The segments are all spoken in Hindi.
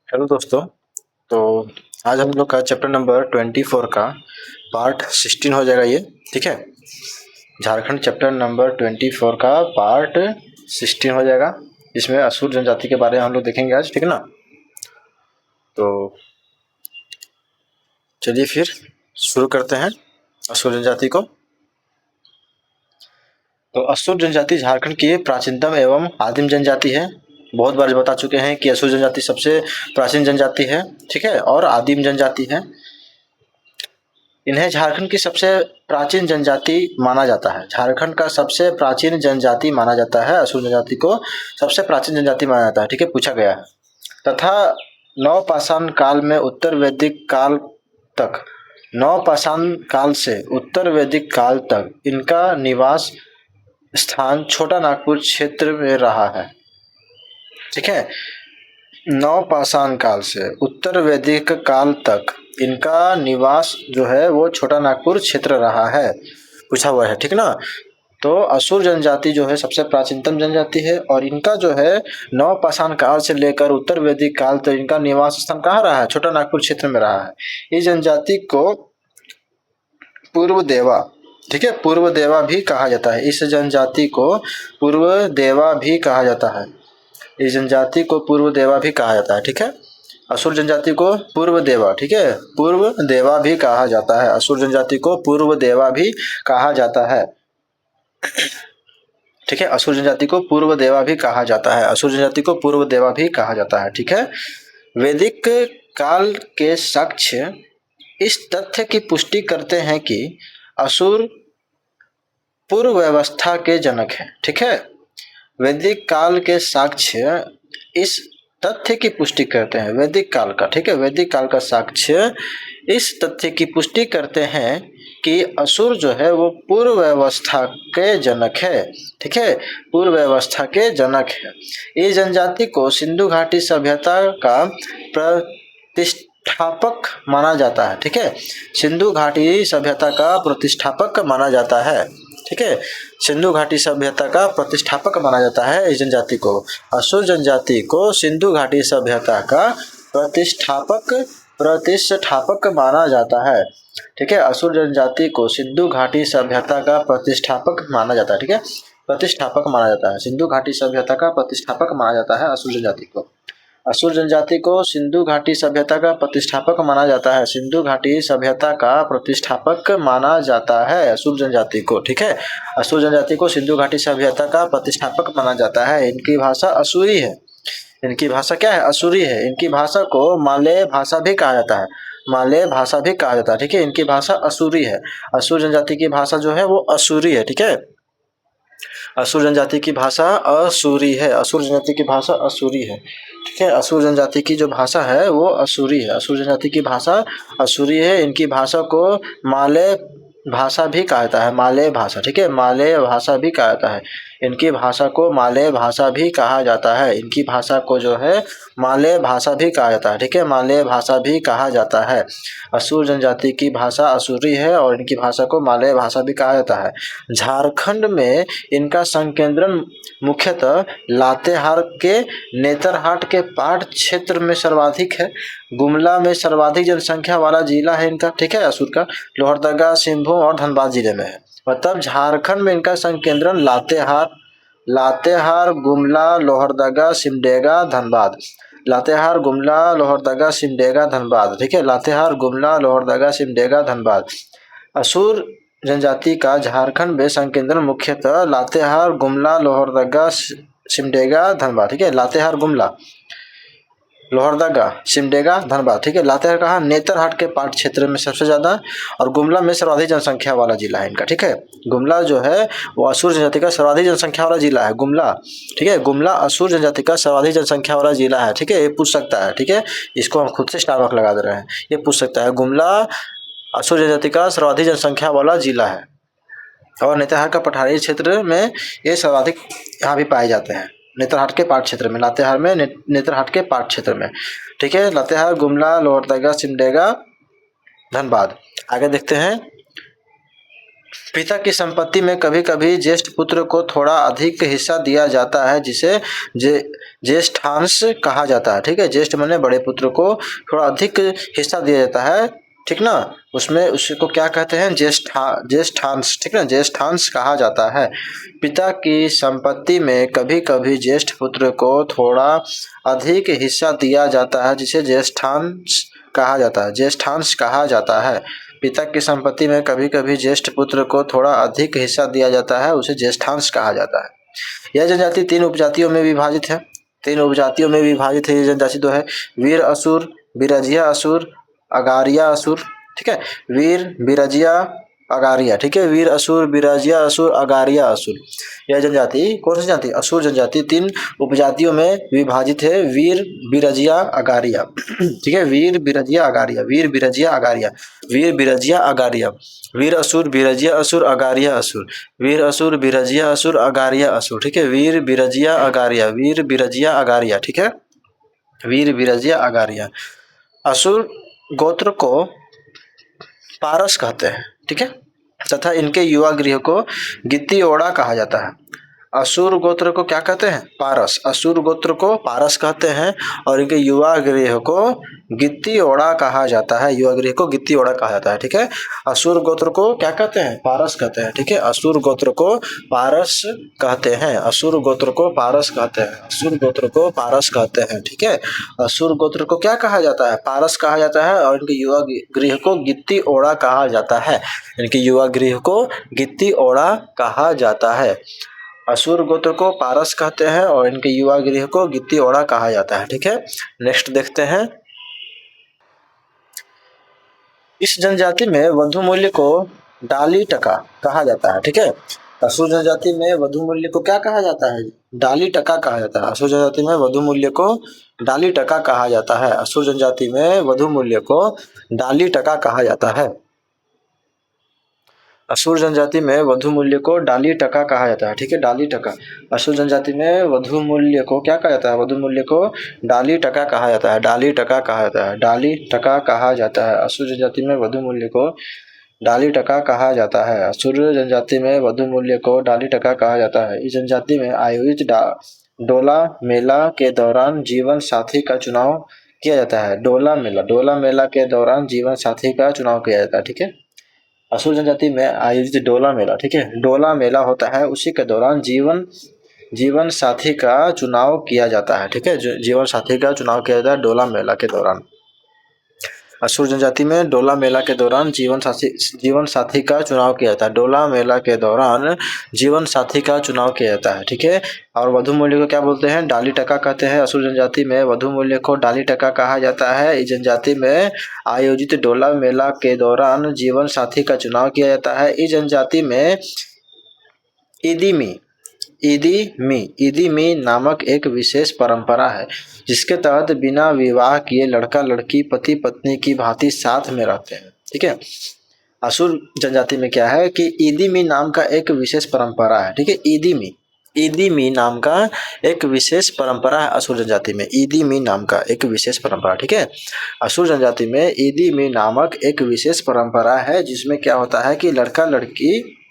हेलो दोस्तों। तो आज हम लोग का चैप्टर नंबर 24 का पार्ट 16 हो जाएगा ये। ठीक है, झारखंड चैप्टर नंबर 24 का पार्ट 16 हो जाएगा। इसमें असुर जनजाति के बारे में हम लोग देखेंगे आज। ठीक है ना, तो चलिए फिर शुरू करते हैं असुर जनजाति को। तो असुर जनजाति झारखंड की प्राचीनतम एवं आदिम जनजाति है। बहुत बार बता चुके हैं कि असुर जनजाति सबसे प्राचीन जनजाति है, ठीक है, और आदिम जनजाति है। इन्हें झारखंड की सबसे प्राचीन जनजाति माना जाता है। झारखंड का सबसे प्राचीन जनजाति माना जाता है, असुर जनजाति को सबसे प्राचीन जनजाति माना जाता है। ठीक है, पूछा गया है। तथा नवपाषाण काल में उत्तर वैदिक काल तक, नवपाषाण काल से उत्तर वैदिक काल तक इनका निवास स्थान छोटा नागपुर क्षेत्र में रहा है। ठीक है, नवपाषाण काल से उत्तर वैदिक काल तक इनका निवास जो है वो छोटा नागपुर क्षेत्र रहा है, पूछा हुआ है। ठीक ना, तो असुर जनजाति जो है सबसे प्राचीनतम जनजाति है और इनका जो है नवपाषाण काल से लेकर उत्तर वैदिक काल तक इनका निवास स्थान कहाँ रहा है? छोटा नागपुर क्षेत्र में रहा है। इस जनजाति को पूर्व देवा, ठीक है, पूर्व देवा भी कहा जाता है। इस जनजाति को पूर्व देवा भी कहा जाता है। इस जनजाति को पूर्व देवा भी कहा जाता है। ठीक है, असुर जनजाति को पूर्व देवा, ठीक है, पूर्व देवा भी कहा जाता है। असुर जनजाति को पूर्व देवा भी कहा जाता है। ठीक है, असुर जनजाति को पूर्व देवा भी कहा जाता है। असुर जनजाति को पूर्व देवा भी कहा जाता है। ठीक है, वैदिक काल के साक्ष्य इस तथ्य की पुष्टि करते हैं कि असुर पूर्व व्यवस्था के जनक हैं। ठीक है, वैदिक काल के साक्ष्य इस तथ्य की पुष्टि करते हैं, वैदिक काल का, ठीक है, वैदिक काल का साक्ष्य इस तथ्य की पुष्टि करते हैं कि असुर जो है वो पूर्व व्यवस्था के जनक है। ठीक है, पूर्व व्यवस्था के जनक है। इस जनजाति को सिंधु घाटी सभ्यता का प्रतिष्ठापक माना जाता है। ठीक है, सिंधु घाटी सभ्यता का प्रतिष्ठापक माना जाता है। ठीक है, सिंधु घाटी सभ्यता का प्रतिष्ठापक माना जाता है इस जनजाति को। असुर जनजाति को सिंधु घाटी सभ्यता का प्रतिष्ठापक माना जाता है। ठीक है, असुर जनजाति को सिंधु घाटी सभ्यता का प्रतिष्ठापक माना जाता है। ठीक है, प्रतिष्ठापक माना जाता है, सिंधु घाटी सभ्यता का प्रतिष्ठापक माना जाता है असुर जनजाति को। असुर जनजाति को सिंधु घाटी सभ्यता का प्रतिष्ठापक माना जाता है। सिंधु घाटी सभ्यता का प्रतिष्ठापक माना जाता है असुर जनजाति को। ठीक है, असुर जनजाति को सिंधु घाटी सभ्यता का प्रतिष्ठापक माना जाता है। इनकी भाषा असुरी है। इनकी भाषा क्या है? असुरी है। इनकी भाषा को मालय भाषा भी कहा जाता है, मालय भाषा भी कहा जाता है। ठीक है, इनकी भाषा असुरी है। असुर जनजाति की भाषा जो है वो असुरी है। ठीक है, असुर जनजाति की भाषा असुरी है। असुर जनजाति की भाषा असुरी है। ठीक है, असुर जनजाति की जो भाषा है वो असुरी है। असुर जनजाति की भाषा असुरी है। इनकी भाषा को मालय भाषा भी कहा जाता है, मालय भाषा। ठीक है, मालय भाषा भी कहा जाता है। इनकी भाषा को मालय भाषा भी कहा जाता है। इनकी भाषा को जो है मालय भाषा भी कहा जाता है। ठीक है, मालय भाषा भी कहा जाता है। असुर जनजाति की भाषा असुरी है और इनकी भाषा को मालय भाषा भी कहा जाता है। झारखंड में इनका संकेंद्रण मुख्यतः लातेहार के नेतरहाट के पाट क्षेत्र में सर्वाधिक है। गुमला में सर्वाधिक जनसंख्या वाला जिला है इनका। ठीक है, असुर का लोहरदगा, सिंहभूम और धनबाद जिले में है। मतलब झारखंड में इनका संकेंद्रण लातेहार, गुमला, लोहरदगा, सिमडेगा, धनबाद। लातेहार, गुमला, लोहरदगा, सिमडेगा, धनबाद। ठीक है, लातेहार, गुमला, लोहरदगा, सिमडेगा, धनबाद। असुर जनजाति का झारखंड में संकेंद्रण मुख्यतः लातेहार, गुमला, लोहरदगा, सिमडेगा, धनबाद। ठीक है, लातेहार, गुमला, लोहरदगा, सिमडेगा, धनबाद। ठीक है, लातेहार कहाँ? नेतरहाट के पाट क्षेत्र में सबसे ज्यादा और गुमला में सर्वाधिक जनसंख्या वाला जिला है इनका। ठीक है, गुमला जो है वो असुर जनजाति का सर्वाधिक जनसंख्या वाला जिला है, गुमला। ठीक है, गुमला असुर जनजाति का सर्वाधिक जनसंख्या वाला जिला है। ठीक है, ये पूछ सकता है। ठीक है, इसको हम खुद से स्टार मार्क लगा दे रहे हैं, ये पूछ सकता है। गुमला असुर जनजाति का सर्वाधिक जनसंख्या वाला जिला है और नेतरहाट का पठारी क्षेत्र में ये सर्वाधिक यहाँ भी पाए जाते हैं, नेतरहाट के पाट क्षेत्र में, लातेहार में, नेतरहाट के पाट क्षेत्र में। ठीक है, लातेहार, गुमला, लोहरदगा, सिमडेगा, धनबाद। आगे देखते हैं। पिता की संपत्ति में कभी कभी ज्येष्ठ पुत्र को थोड़ा अधिक हिस्सा दिया जाता है, ज्येष्ठांश कहा जाता है। ठीक है, ज्येष्ठ माने बड़े पुत्र को थोड़ा अधिक हिस्सा दिया जाता है, ठीक ना, उसमें उसको क्या कहते हैं, ज्येष्ठांश। ठीक ना, ज्येष्ठांश कहा जाता है। पिता की संपत्ति में कभी कभी ज्येष्ठ पुत्र को थोड़ा अधिक हिस्सा दिया जाता है, जिसे ज्येष्ठांश कहा जाता है, ज्येष्ठांश कहा जाता है। पिता की संपत्ति में कभी कभी ज्येष्ठ पुत्र को थोड़ा अधिक हिस्सा दिया जाता है, उसे ज्येष्ठांश कहा जाता है। यह जनजाति 3 उपजातियों में विभाजित है। 3 उपजातियों में विभाजित है। ये जनजाति तो है वीर असुर, बिरजिया असुर, अगारिया असुर। ठीक है, वीर, बिरजिया, अगारिया। ठीक है, वीर असुर, बिरजिया असुर, अगारिया असुर। यह जनजाति कौन सी जाति, असुर जनजाति 3 उपजातियों में विभाजित है, वीर, बिरजिया, अगारिया। ठीक है, वीर, बिरजिया, अगारिया, वीर, बिरजिया, अगारिया, वीर, बिरजिया, अगारिया, वीर असुर, बिरजिया असुर, अगारिया असुर, वीर असुर, बिरजिया असुर, अगारिया असुर। ठीक है, वीर, बिरजिया, अगारिया, वीर, बिरजिया, अगारिया। ठीक है, वीर, बिरजिया, अगारिया। असुर गोत्र को पारस कहते हैं। ठीक है, तथा इनके युवा गृह को गित्ती ओड़ा कहा जाता है। असुर गोत्र को क्या कहते हैं, पारस। असुर गोत्र को पारस कहते हैं और इनके युवा गृह को गित्ती ओड़ा कहा जाता है, युवा गृह को गित्ती ओड़ा कहा जाता है। ठीक है, असुर गोत्र को क्या कहते हैं, पारस कहते हैं। ठीक है, असुर गोत्र को पारस कहते हैं, असुर गोत्र को पारस कहते हैं, असुर गोत्र को पारस कहते हैं। ठीक है, असुर गोत्र को क्या कहा जाता है, पारस कहा जाता है और इनके युवा गृह को गित्ती ओड़ा कहा जाता है, इनके युवा गृह को गित्ती ओड़ा कहा जाता है। असुर गोत्र को पारस कहते हैं और इनके युवा गृह को गित्ती ओड़ा कहा जाता है। ठीक है, नेक्स्ट देखते हैं। इस जनजाति में वधु मूल्य को डाली टका कहा जाता है। ठीक है, असुर जनजाति में वधु मूल्य को क्या कहा जाता है, डाली टका कहा जाता है। असुर जनजाति में वधु मूल्य को डाली टका कहा जाता है। असुर जनजाति में वधु मूल्य को डाली टका कहा जाता है। असुर जनजाति में वधु मूल्य को डाली टका कहा जाता है। ठीक है, डाली टका। असुर जनजाति में वधु मूल्य को क्या कहा जाता है, वधु मूल्य को डाली टका कहा जाता है, डाली टका कहा जाता है, डाली टका कहा जाता है। असुर जनजाति में वधु मूल्य को डाली टका कहा जाता है। असुर जनजाति में वधु मूल्य को डाली टका कहा जाता है। इस जनजाति में आयोजित डोला मेला के दौरान जीवन साथी का चुनाव किया जाता है। डोला मेला के दौरान जीवन साथी का चुनाव किया जाता है। ठीक है, असुर जनजाति में आयोजित डोला मेला। ठीक है, डोला मेला होता है, उसी के दौरान जीवन साथी का चुनाव किया जाता है। ठीक है, जीवन साथी का चुनाव किया जाता है डोला मेला के दौरान। असुर जनजाति में डोला मेला के दौरान जीवन साथी का चुनाव किया जाता है। डोला मेला के दौरान जीवन साथी का चुनाव किया जाता है। ठीक है, और वधु मूल्य को क्या बोलते हैं, डाली टका कहते हैं। असुर जनजाति में वधु मूल्य को डाली टका कहा जाता है। इस जनजाति में आयोजित डोला मेला के दौरान जीवन साथी का चुनाव किया जाता है। इस जनजाति में ईदी मी नामक एक विशेष परंपरा है, जिसके तहत बिना विवाह किए लड़का लड़की पति पत्नी की भांति साथ में रहते हैं। ठीक है, असुर जनजाति में क्या है कि ईदी मी नाम का एक विशेष परंपरा है। ठीक है, ईदी मी नाम का एक विशेष परंपरा है असुर जनजाति में, ईदी मी नाम का एक विशेष परंपरा। ठीक है, असुर जनजाति में ईदी मी नामक एक विशेष परंपरा है, जिसमें क्या होता है कि लड़का लड़की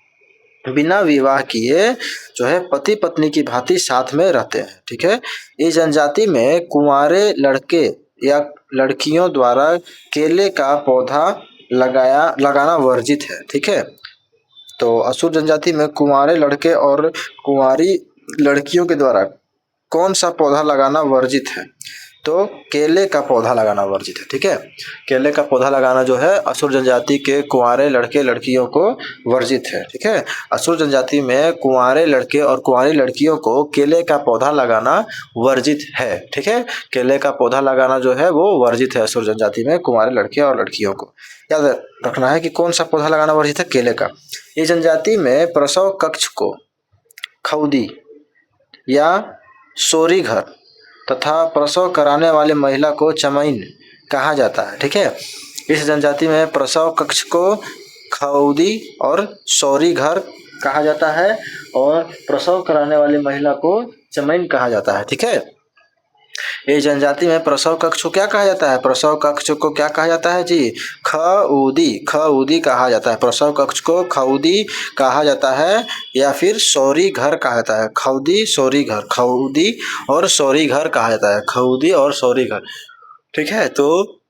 बिना विवाह किए जो है पति पत्नी की भांति साथ में रहते हैं। ठीक है, इस जनजाति में कुंवारे लड़के या लड़कियों द्वारा केले का पौधा लगाना वर्जित है। ठीक है, तो असुर जनजाति में कुंवारे लड़के और कुंवारी लड़कियों के द्वारा कौन सा पौधा लगाना वर्जित है, तो केले का पौधा लगाना वर्जित है। ठीक है, केले का पौधा लगाना जो है असुर जनजाति के कुंवारे लड़के लड़कियों को वर्जित है। ठीक है, असुर जनजाति में कुंवारे लड़के और कुंवारी लड़कियों को केले का पौधा लगाना वर्जित है। ठीक है, केले का पौधा लगाना जो है वो वर्जित है असुर जनजाति में कुंवारे लड़के और लड़कियों को। याद रखना है कि कौन सा पौधा लगाना वर्जित है, केले का। इस जनजाति में प्रसव कक्ष को खौदी या सोरी घर तथा प्रसव कराने वाले महिला को चमैन कहा जाता है। ठीक है, इस जनजाति में प्रसव कक्ष को खौदी और सौरी घर कहा जाता है और प्रसव कराने वाली महिला को चमैन कहा जाता है। ठीक है, इस जनजाति में प्रसव कक्ष को क्या कहा जाता है? प्रसव कक्ष को क्या कहा जाता है जी? खऊदी कहा जाता है। प्रसव कक्ष को खऊदी कहा जाता है या फिर सौरी घर कहा जाता है। खऊदी और सौरी घर कहा जाता है। खऊदी और सौरी घर, ठीक है। तो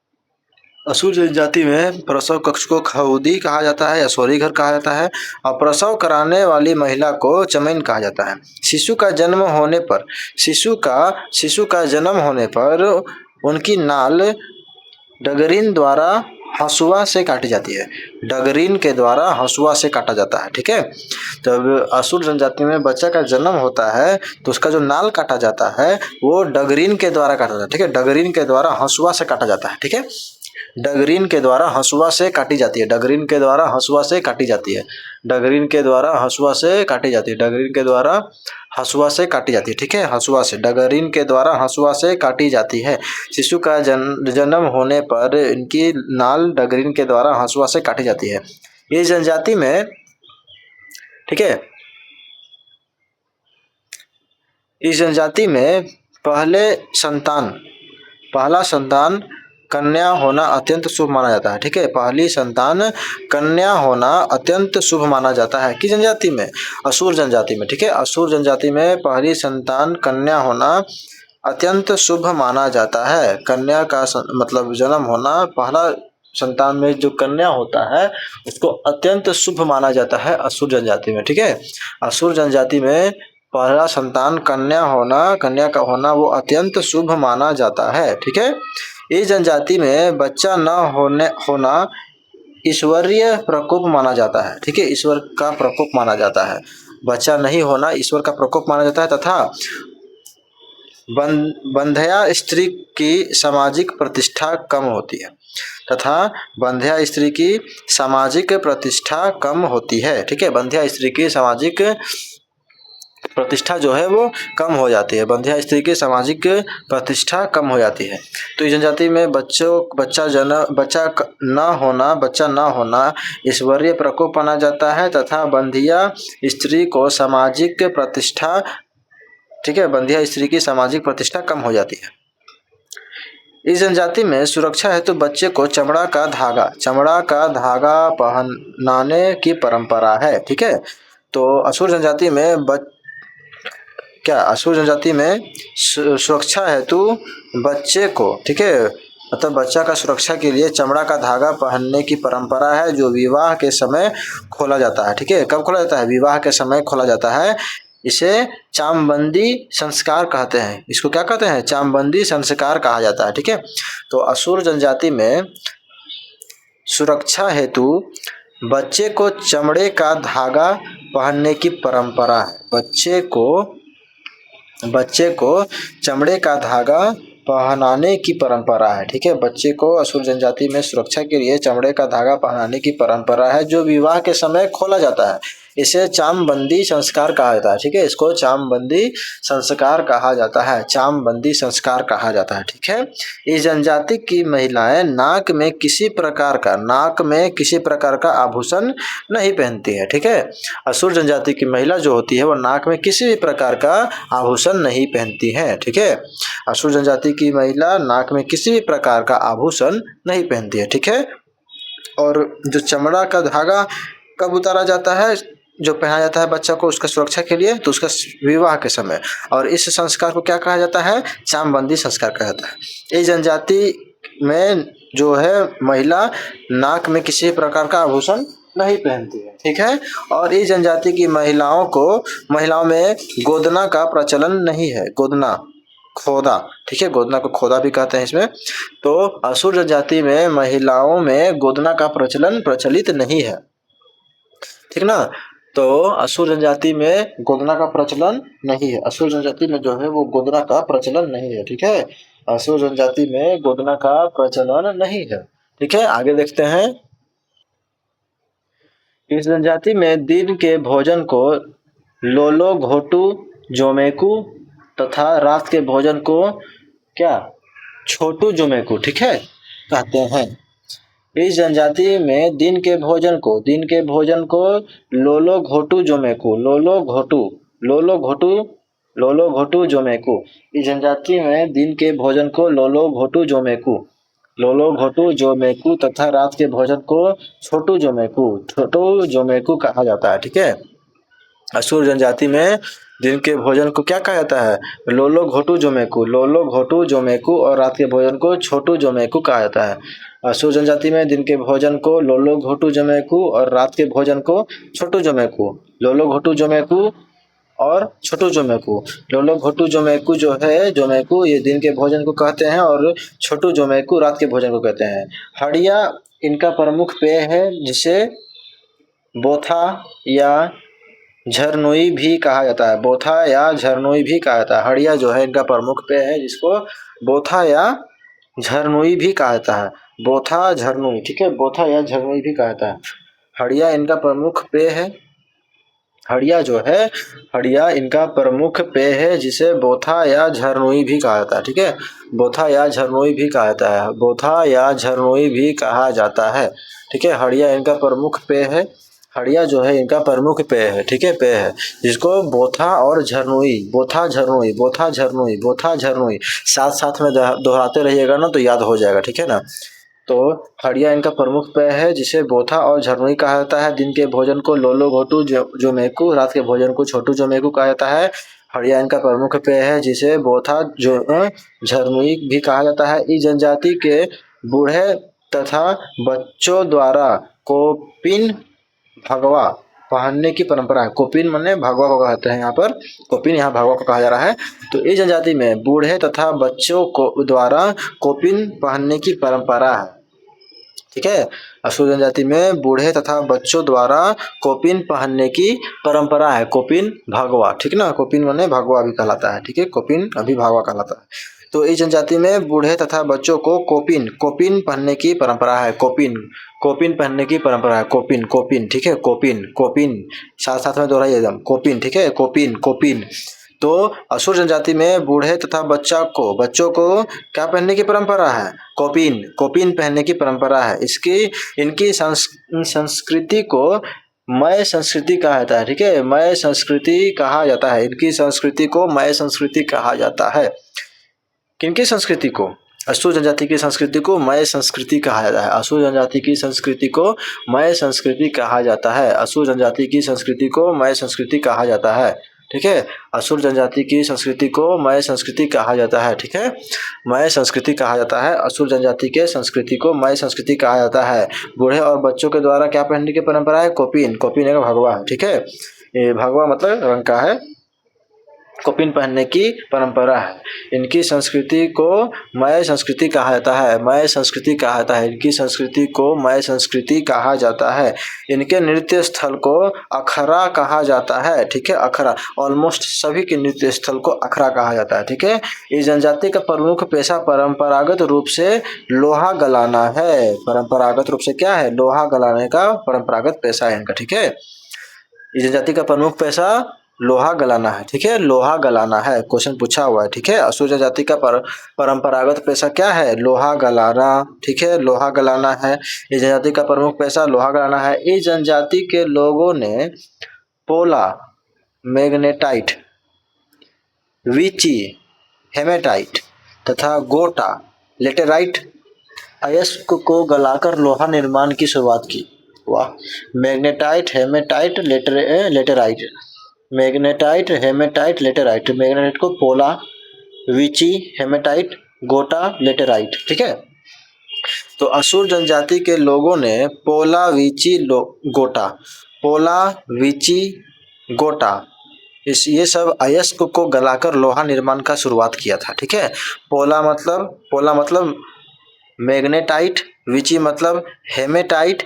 असुर जनजाति में प्रसव कक्ष को खऊदी कहा जाता है या सौरी घर कहा जाता है, और प्रसव कराने वाली महिला को चमैन कहा जाता है। शिशु का जन्म होने पर उनकी नाल डगरीन द्वारा हसुआ से काटी जाती है। डगरीन के द्वारा हसुआ से काटा जाता है, ठीक है। तब असुर जनजाति में बच्चा का जन्म होता है तो उसका जो नाल काटा जाता है वो डगरीन के द्वारा काटा जाता है, ठीक है। डगरीन के द्वारा हसुआ से काटा जाता है, ठीक है। डगरीन के द्वारा हसुआ से काटी जाती है। डगरीन के द्वारा हसुआ से काटी जाती है। डगरीन के द्वारा हसुआ से काटी जाती है। डगरीन के द्वारा हसुआ से काटी जाती है, ठीक है। हसुआ से, डगरीन के द्वारा हसुआ से काटी जाती है। शिशु का जन्म होने पर इनकी नाल डगरीन के द्वारा हसुआ से काटी जाती है। इस जनजाति में, ठीक है, इस जनजाति में पहला संतान कन्या होना अत्यंत शुभ माना जाता है, ठीक है। पहली संतान कन्या होना अत्यंत शुभ माना जाता है। किस जनजाति में? असुर जनजाति में, ठीक है। असुर जनजाति में पहली संतान कन्या होना अत्यंत शुभ माना जाता है। कन्या का मतलब जन्म होना, पहला संतान में जो कन्या होता है उसको अत्यंत शुभ माना जाता है असुर जनजाति में, ठीक है। असुर जनजाति में पहला संतान कन्या का होना वो अत्यंत शुभ माना जाता है, ठीक है। इस जनजाति में बच्चा न होना ईश्वरीय प्रकोप माना जाता है, ठीक है। ईश्वर का प्रकोप माना जाता है। बच्चा नहीं होना ईश्वर का प्रकोप माना जाता है तथा बंध्या स्त्री की सामाजिक प्रतिष्ठा कम होती है। बंध्या स्त्री की सामाजिक प्रतिष्ठा कम होती है, ठीक है। बंध्या स्त्री की सामाजिक प्रतिष्ठा जो है वो कम हो जाती है। बंध्या स्त्री की सामाजिक प्रतिष्ठा कम हो जाती है। तो इस जनजाति में बच्चा न होना ईश्वरीय प्रकोप माना जाता है तथा बंध्या स्त्री को सामाजिक प्रतिष्ठा, ठीक है, बंध्या स्त्री की सामाजिक प्रतिष्ठा कम हो जाती है। इस जनजाति में सुरक्षा हेतु बच्चे को चमड़ा का धागा पहनाने की परंपरा है, ठीक है। तो असुर जनजाति में सुरक्षा हेतु बच्चे को, ठीक है, मतलब बच्चा का सुरक्षा के लिए चमड़ा का धागा पहनने की परंपरा है जो विवाह के समय खोला जाता है, ठीक है। कब खोला जाता है? विवाह के समय खोला जाता है। इसे चामबंदी संस्कार कहते हैं। इसको क्या कहते हैं? चामबंदी संस्कार कहा जाता है, ठीक है। तो असुर जनजाति में सुरक्षा हेतु बच्चे को चमड़े का धागा पहनने की परंपरा है। बच्चे को चमड़े का धागा पहनाने की परंपरा है, ठीक है। बच्चे को असुर जनजाति में सुरक्षा के लिए चमड़े का धागा पहनाने की परंपरा है जो विवाह के समय खोला जाता है। इसे चामबंदी संस्कार कहा जाता है, ठीक है। इसको चामबंदी संस्कार कहा जाता है। चामबंदी संस्कार कहा जाता है, ठीक है। इस जनजाति की महिलाएं नाक में किसी प्रकार का आभूषण नहीं पहनती है, ठीक है। असुर जनजाति की महिला जो होती है वो नाक में किसी भी प्रकार का आभूषण नहीं पहनती है, ठीक है। असुर जनजाति की महिला नाक में किसी भी प्रकार का आभूषण नहीं पहनती है, ठीक है। और जो चमड़ा का धागा कब उतारा जाता है, जो पहना जाता है बच्चा को उसका सुरक्षा के लिए, तो उसका विवाह के समय। और इस संस्कार को क्या कहा जाता है? चामबंदी संस्कार कहा जाता है। इस जनजाति में जो है महिला नाक में किसी प्रकार का आभूषण नहीं पहनती है, ठीक है। और इस जनजाति की महिलाओं में गोदना का प्रचलन नहीं है। खोदा, ठीक है, गोदना को खोदा भी कहते हैं इसमें। तो असुर जनजाति में महिलाओं में गोदना का प्रचलित नहीं है, ठीक ना। तो असुर जनजाति में गोदना का प्रचलन नहीं है। असुर जनजाति में जो है वो गोदना का प्रचलन नहीं है, ठीक है। असुर जनजाति में गोदना का प्रचलन नहीं है, ठीक है। आगे देखते हैं। इस जनजाति में दिन के भोजन को लोलो घोटू जोमेकू तथा रात के भोजन को क्या? छोटू जोमेकू, ठीक है, कहते हैं। इस जनजाति में दिन के भोजन को लोलो घोटू जोमेकू, लोलो घोटू लोलो घोटू जोमेकू। इस जनजाति में दिन के भोजन को लोलो घोटू जोमेकू, लोलो घोटू जोमेकू तथा रात के भोजन को छोटू जोमेकू कहा जाता है। ठीक है, असुर जनजाति में दिन के भोजन को क्या कहा जाता है? लोलो घोटू जोमेकू, लोलो घोटू जोमेकू, और रात के भोजन को छोटू जोमेकू कहा जाता है। असुर जनजाति में दिन के भोजन को लोलो घोटू जोमेकू और रात के भोजन को छोटू जोमेकू, लोलो घोटू जोमेकू और छोटू जोमेकू। लोलो घोटू जोमेकू जो है जोमेकू ये दिन के भोजन को कहते हैं और छोटू जोमेकू रात के भोजन को कहते हैं। हड़िया इनका प्रमुख पेय है जिसे बोथा या झरनोई भी कहा जाता है, बोथा या झरनोई भी कहा जाता है। हड़िया जो है इनका प्रमुख पेय है जिसको बोथा या झरनोई भी कहा जाता है, बोथा झरनोई। ठीक है, बोथा या झरनोई भी कहा जाता है। हड़िया इनका प्रमुख पेय है, हड़िया जो है हड़िया इनका प्रमुख पेय है जिसे बोथा या झरनोई भी कहा जाता है। ठीक है, बोथा या झरनोई भी कहा जाता है, बोथा या झरनोई भी कहा जाता है। ठीक है, हड़िया इनका प्रमुख पेय है, हड़िया जो है इनका प्रमुख पेय है। ठीक है, पेय है जिसको बोथा और झरनोई, बोथा झरनोई, बोथा झरनोई, बोथा झरनोई साथ साथ में दोहराते रहिएगा ना तो याद हो जाएगा। ठीक है ना, तो हड़िया इनका प्रमुख पेय है जिसे बोथा और झरनोई कहा जाता है। दिन के भोजन को लोलो घोटू जोमेकू, रात के भोजन को छोटू जोमेकू कहा जाता है। हड़िया इनका प्रमुख पेय है जिसे बोथा जो झरनोई भी कहा जाता है। इस जनजाति के बूढ़े तथा बच्चों द्वारा कोपिन भगवा पहनने की परंपरा है। कोपिन माने भगवा को कहते हैं, यहाँ पर कोपिन यहाँ भगवा को कहा जा रहा है। तो इस जनजाति में बूढ़े तथा बच्चों को द्वारा कोपिन पहनने की परंपरा है। ठीक है, असुर जनजाति में बूढ़े तथा बच्चों द्वारा कोपिन पहनने की परंपरा है। कोपिन भगवा, ठीक ना, कोपिन माने भगवा भी कहलाता है। ठीक है, कोपिन अभी भगवा कहलाता है। तो इस जनजाति में बूढ़े तथा बच्चों को कोपिन कोपिन पहनने की परंपरा है। कोपिन कोपिन पहनने की परंपरा है। कोपिन कोपिन, ठीक है, कोपिन कोपिन साथ साथ में दोहराइए एकदम, कोपिन। ठीक है, कोपिन कोपिन। तो असुर जनजाति में बूढ़े तथा बच्चों को क्या पहनने की परंपरा है? कोपिन कोपिन पहनने की परंपरा है। इनकी संस्कृति को मय संस्कृति कहा जाता है। ठीक है, मय संस्कृति कहा जाता है। इनकी संस्कृति को मय संस्कृति कहा जाता है। किनकी संस्कृति को? असुर जनजाति की संस्कृति को मय संस्कृति कहा जाता है। असुर जनजाति की संस्कृति को मय संस्कृति कहा जाता है। असुर जनजाति की संस्कृति को मय संस्कृति कहा जाता है। ठीक है, असुर जनजाति की संस्कृति को मय संस्कृति कहा जाता है। ठीक है, मय संस्कृति कहा जाता है। असुर जनजाति के संस्कृति को मय संस्कृति कहा जाता है। बूढ़े और बच्चों के द्वारा क्या पहनने की परंपरा है? कोपिन कोपिन का भगवा है। ठीक है, ये भगवा मतलब रंग का है, कोपिन पहनने की परंपरा है। इनकी संस्कृति को मय संस्कृति कहा जाता है। मय संस्कृति कहा जाता है। इनकी संस्कृति को मय संस्कृति कहा जाता है। इनके नृत्य स्थल को अखरा कहा जाता है। ठीक है, अखरा, ऑलमोस्ट सभी के नृत्य स्थल को अखरा कहा जाता है। ठीक है, इस जनजाति का प्रमुख पेशा परंपरागत रूप से लोहा गलाना है। परंपरागत रूप से क्या है? लोहा गलाने का परंपरागत पेशा है इनका। ठीक है, इस जनजाति का प्रमुख पेशा लोहा गलाना है। ठीक है, लोहा गलाना है, क्वेश्चन पूछा हुआ है। ठीक है, असुर जनजाति का परंपरागत पेशा क्या है? लोहा गलाना। ठीक है, लोहा गलाना है। इस जनजाति का प्रमुख पेशा लोहा गलाना है। इस जनजाति के लोगों ने पोला, मैग्नेटाइट, वीची, हेमेटाइट तथा गोटा, लेटेराइट अयस्क को गलाकर लोहा निर्माण की शुरुआत की। वाह, magnetite, hematite, laterite, magnetite, hematite, laterite. Magnetite को पोला, वीची, हेमेटाइट, गोटा, लेटेराइट। ठीक है, तो असुर जनजाति के लोगों ने पोला, वीची, गोटा, पोला, वीची, गोटा ये सब अयस्क को गलाकर लोहा निर्माण का शुरुआत किया था। ठीक है, पोला मतलब मैग्नेटाइट, वीची मतलब हेमेटाइट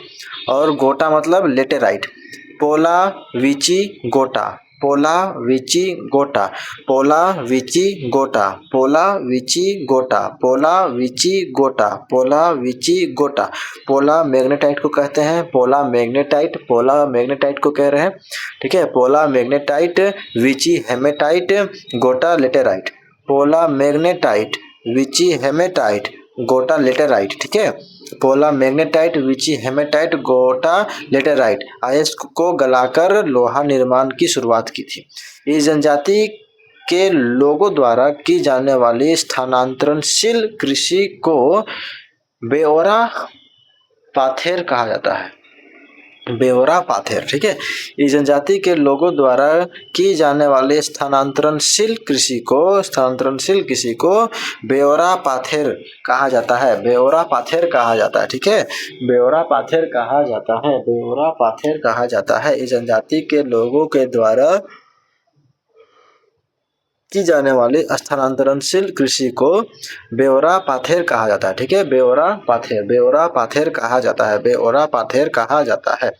और गोटा मतलब लेटेराइट। पोला, वीची, गोटा, पोला, वीची, गोटा, पोला, वीची, गोटा, पोला, वीची, गोटा, पोला, वीची, गोटा, पोला, वीची, गोटा। पोला मैग्नेटाइट को कहते हैं, पोला मैग्नेटाइट, पोला मैग्नेटाइट को कह रहे हैं। ठीक है, पोला मैग्नेटाइट, वीची हेमेटाइट, गोटा लेटेराइट। पोला मैग्नेटाइट, वीची हेमेटाइट, गोटा लेटेराइट। ठीक है, पोला मैग्नेटाइट, वीची हेमेटाइट, गोटा लेटेराइट अयस्क को गलाकर लोहा निर्माण की शुरुआत की थी। इस जनजाति के लोगों द्वारा की जाने वाली स्थानांतरणशील कृषि को बेओरा पाथेर कहा जाता है। बेओरा पाथेर, ठीक है। इस जनजाति के लोगों द्वारा की जाने वाली स्थानांतरणशील कृषि को बेओरा पाथेर कहा जाता है। बेओरा पाथेर कहा जाता है, ठीक है। बेओरा पाथेर कहा जाता है। बेओरा पाथेर कहा जाता है। इस जनजाति के लोगों के द्वारा की जाने वाली स्थानांतरणशील कृषि को बेओरा पाथेर कहा जाता है, ठीक है। बेओरा पाथेर कहा जाता है। बेओरा पाथेर कहा जाता है।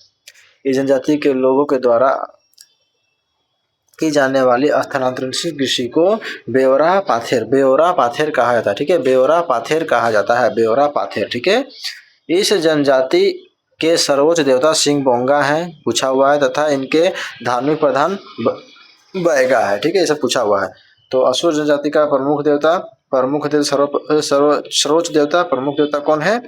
इस जनजाति के लोगों के द्वारा की जाने वाली स्थानांतरणशील कृषि को बेओरा पाथेर कहा जाता है, ठीक है। बेओरा पाथेर कहा जाता है। बेओरा पाथेर, ठीक है। इस जनजाति के सर्वोच्च देवता सिंह बोंगा है, पूछा हुआ है, तथा इनके धार्मिक प्रधान बैगा है, ठीक है। ये सब पूछा हुआ है। तो असुर जनजाति का सर्वोच्च देवता प्रमुख देवता कौन है?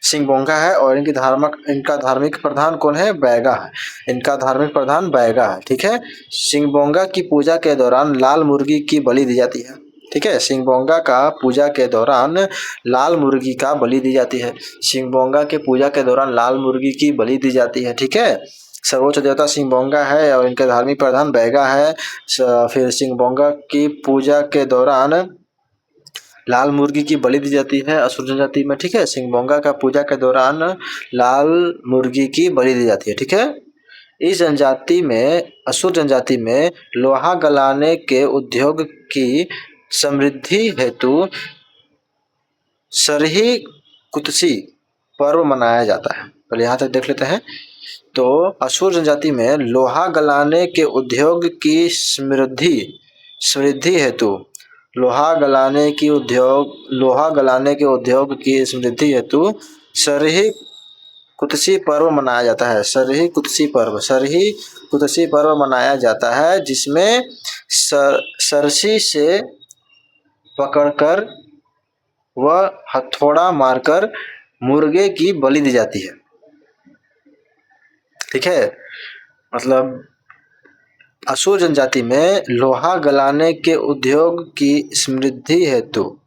सिंह बोंगा है। और इनका धार्मिक प्रधान कौन है? बैगा है। इनका धार्मिक प्रधान बैगा है, ठीक है। सिंह बोंगा की पूजा के दौरान लाल मुर्गी की बलि दी जाती है, ठीक है। सिंह बोंगा का पूजा के दौरान लाल मुर्गी का बलि दी जाती है। सिंह बोंगा के पूजा के दौरान लाल मुर्गी की बलि दी जाती है, ठीक है। सर्वोच्च देवता सिंह बोंगा है और इनके धार्मिक प्रधान बैगा है। फिर सिंह बोंगा की पूजा के दौरान लाल मुर्गी की बलि दी जाती है असुर जनजाति में, ठीक है। सिंह बोंगा का पूजा के दौरान लाल मुर्गी की बलि दी जाती है, ठीक है। इस जनजाति में, असुर जनजाति में लोहा गलाने के उद्योग की समृद्धि हेतु सरही कुत्सी पर्व मनाया जाता है। पहले यहाँ तक देख लेते हैं। तो असुर जनजाति में लोहा गलाने के उद्योग की समृद्धि हेतु लोहा गलाने के उद्योग की समृद्धि हेतु सरही कुत्सी पर्व मनाया जाता है। सरही कुत्सी पर्व मनाया जाता है, जिसमें सरसी से पकड़कर व हथौड़ा मारकर मुर्गे की बलि दी जाती है, ठीक है। मतलब असुर जनजाति में लोहा गलाने के उद्योग की समृद्धि हेतु,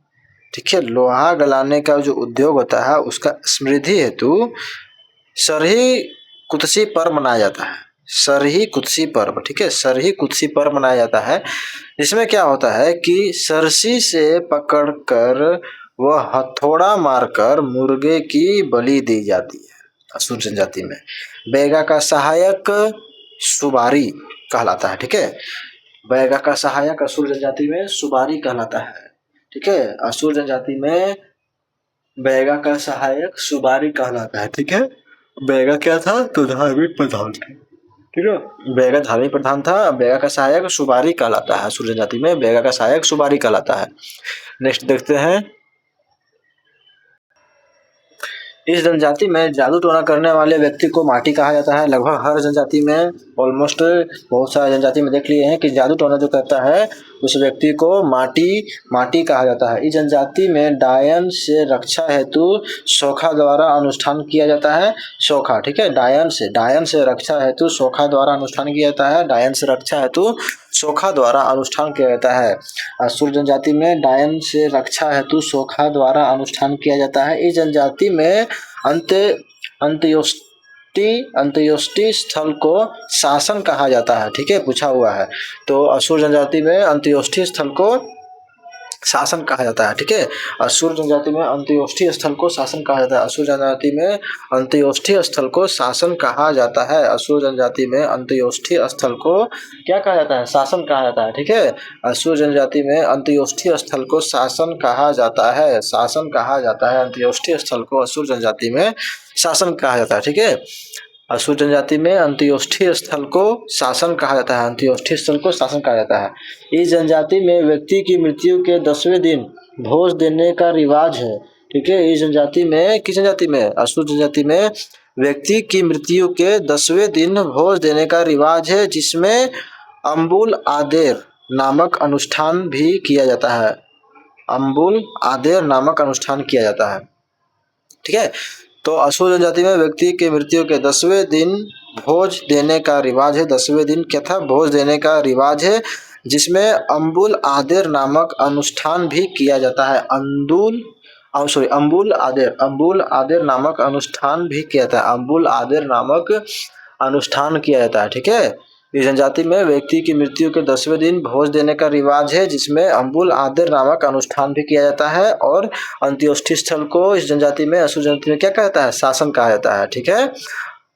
ठीक है, लोहा गलाने का जो उद्योग होता है उसका समृद्धि हेतु सरही कुत्सी पर्व मनाया जाता है। सरही कुत्सी पर्व, ठीक है। सरही कुत्सी पर्व मनाया जाता है, इसमें क्या होता है कि सरसी से पकड़कर व हथौड़ा मारकर मुर्गे की बलि दी जाती है असुर जनजाति में। बैगा का सहायक सुबारी कहलाता है, ठीक है। बैगा का सहायक असुर जनजाति में सुबारी कहलाता है, ठीक है। असुर जनजाति में बैगा का सहायक सुबारी कहलाता है, ठीक है। बैगा क्या था? तो धार्मिक प्रधान था, ठीक है। बैगा धार्मिक प्रधान था। बैगा का सहायक सुबारी कहलाता है। असुर जनजाति में बैगा का सहायक सुबारी कहलाता है। नेक्स्ट देखते हैं। इस जनजाति में जादू टोना करने वाले व्यक्ति को माटी कहा जाता है। लगभग हर जनजाति में, ऑलमोस्ट बहुत सारे जनजाति में देख लिए हैं कि जादू टोना जो करता है उस व्यक्ति को माटी कहा जाता है। इस जनजाति में डायन से रक्षा हेतु सोखा द्वारा अनुष्ठान किया जाता है। सोखा, ठीक है। डायन से रक्षा हेतु सोखा द्वारा अनुष्ठान किया जाता है। डायन से रक्षा हेतु सोखा द्वारा अनुष्ठान किया जाता है। असुर जनजाति में डायन से रक्षा हेतु सोखा द्वारा अनुष्ठान किया जाता है। इस जनजाति में अंत्योष्टि स्थल को शासन कहा जाता है, ठीक है, पूछा हुआ है। तो असुर जनजाति में अंत्योष्टि स्थल को शासन कहा जाता है, ठीक है। असुर जनजाति में अंत्योष्टि स्थल को शासन कहा जाता है। असुर जनजाति में अंत्योष्टि स्थल को शासन कहा जाता है। असुर जनजाति में अंत्योष्टि स्थल को क्या कहा जाता है? शासन कहा जाता है, ठीक है। असुर जनजाति में अंत्योष्टि स्थल को शासन कहा जाता है। शासन कहा जाता है। अंत्योष्टि स्थल को असुर जनजाति में शासन कहा जाता है, ठीक है। असुर जनजाति में अंत्योष्टि स्थल को शासन कहा जाता है। अंत्योष्टि स्थल को शासन कहा जाता है। इस जनजाति में व्यक्ति की मृत्यु के 10वें दिन भोज देने का रिवाज है, ठीक है। इस जनजाति में, किस जनजाति में? असुर जनजाति में व्यक्ति की मृत्यु के 10वें दिन भोज देने का रिवाज है, जिसमें अम्बुल आदेर नामक अनुष्ठान भी किया जाता है। अम्बुल आदेर नामक अनुष्ठान किया जाता है, ठीक है। तो असुर जनजाति में व्यक्ति के मृत्यु के 10वें दिन भोज देने का रिवाज है। 10वें दिन क्या था? भोज देने का रिवाज है, जिसमें अम्बुल आदेर नामक अनुष्ठान भी किया जाता है। अम्बुल आदेर नामक अनुष्ठान भी किया जाता है। अम्बुल आदेर नामक अनुष्ठान किया जाता है। ठीक है। इस जनजाति में व्यक्ति की मृत्यु के 10वें दिन भोज देने का रिवाज है, जिसमें अम्बुल आदेर नामक अनुष्ठान भी किया जाता है। और अंत्योष्टि स्थल को इस जनजाति में, असुर जनजाति में क्या कहा जाता है? शासन कहा जाता है। ठीक है।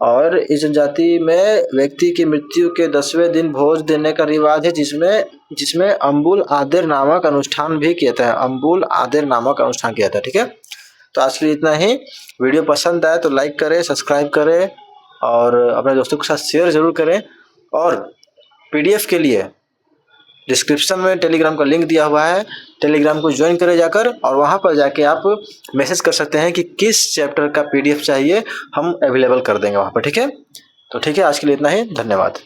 और इस जनजाति में व्यक्ति की मृत्यु के 10वें दिन भोज देने का रिवाज है, जिसमें अम्बुल आदेर नामक अनुष्ठान भी किया जाता है। अम्बुल आदेर नामक अनुष्ठान किया जाता है। ठीक है। तो आज के लिए इतना ही। वीडियो पसंद आए तो लाइक करें, सब्सक्राइब करें और अपने दोस्तों के साथ शेयर जरूर करें। और पीडीएफ के लिए डिस्क्रिप्शन में टेलीग्राम का लिंक दिया हुआ है, टेलीग्राम को ज्वाइन करें जाकर, और वहाँ पर जाके आप मैसेज कर सकते हैं कि किस चैप्टर का पीडीएफ चाहिए, हम अवेलेबल कर देंगे वहाँ पर। ठीक है। तो ठीक है, आज के लिए इतना ही। धन्यवाद।